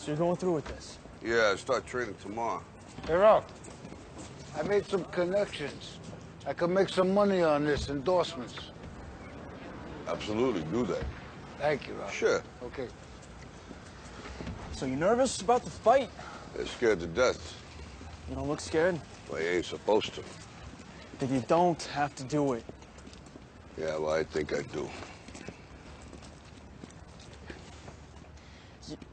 So you're going through with this? Yeah, I start training tomorrow. Hey, Ralph, I made some connections. I could make some money on this, endorsements. Absolutely, do that. Thank you, Ralph. Sure. Okay. So you nervous about the fight? They're scared to death. You don't look scared? Well, you ain't supposed to. Then you don't have to do it. Yeah, well, I think I do.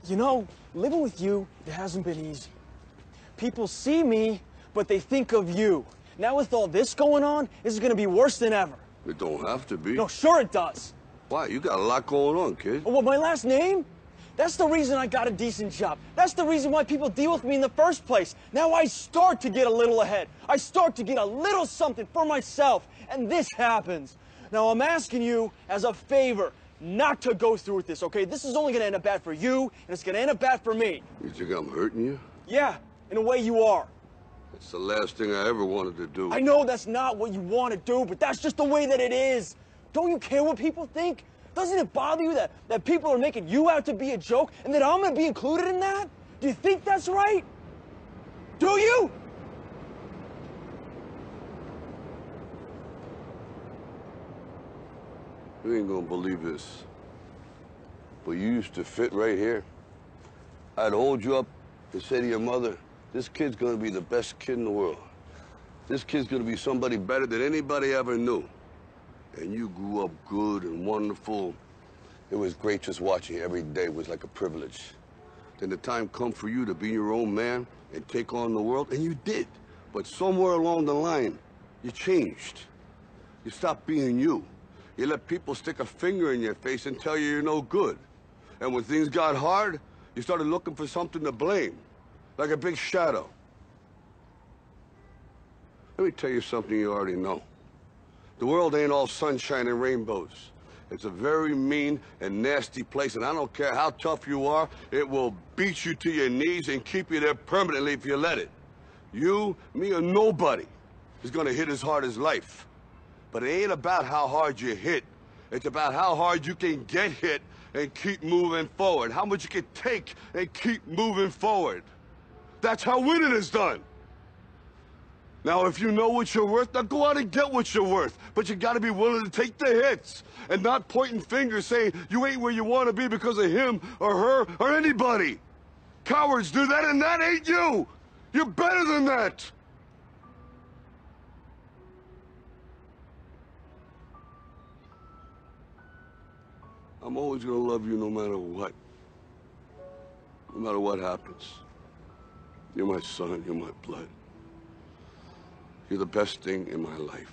You know, living with you, it hasn't been easy. People see me, but they think of you. Now with all this going on, this is gonna be worse than ever. It don't have to be. No, sure it does. Why? You got a lot going on, kid. Oh, what, my last name? That's the reason I got a decent job. That's the reason why people deal with me in the first place. Now I start to get a little ahead. I start to get a little something for myself, and this happens. Now I'm asking you as a favor not to go through with this, okay? This is only gonna end up bad for you, and it's gonna end up bad for me. You think I'm hurting you? Yeah, in a way you are. It's the last thing I ever wanted to do. I know that's not what you want to do, but that's just the way that it is. Don't you care what people think? Doesn't it bother you that people are making you out to be a joke and that I'm gonna be included in that? Do you think that's right? Do you? You ain't gonna believe this, but you used to fit right here. I'd hold you up and say to your mother, this kid's gonna be the best kid in the world. This kid's gonna be somebody better than anybody ever knew. And you grew up good and wonderful. It was great just watching you every day. It was like a privilege. Then the time come for you to be your own man and take on the world, and you did. But somewhere along the line, you changed. You stopped being you. You let people stick a finger in your face and tell you you're no good. And when things got hard, you started looking for something to blame, like a big shadow. Let me tell you something you already know. The world ain't all sunshine and rainbows. It's a very mean and nasty place, and I don't care how tough you are, it will beat you to your knees and keep you there permanently if you let it. You, me, or nobody is gonna hit as hard as life. But it ain't about how hard you hit. It's about how hard you can get hit and keep moving forward. How much you can take and keep moving forward. That's how winning is done. Now, if you know what you're worth, now go out and get what you're worth. But you gotta be willing to take the hits and not pointing fingers saying you ain't where you wanna be because of him or her or anybody. Cowards do that, and that ain't you. You're better than that. I'm always gonna love you no matter what. No matter what happens. You're my son, you're my blood. You're the best thing in my life.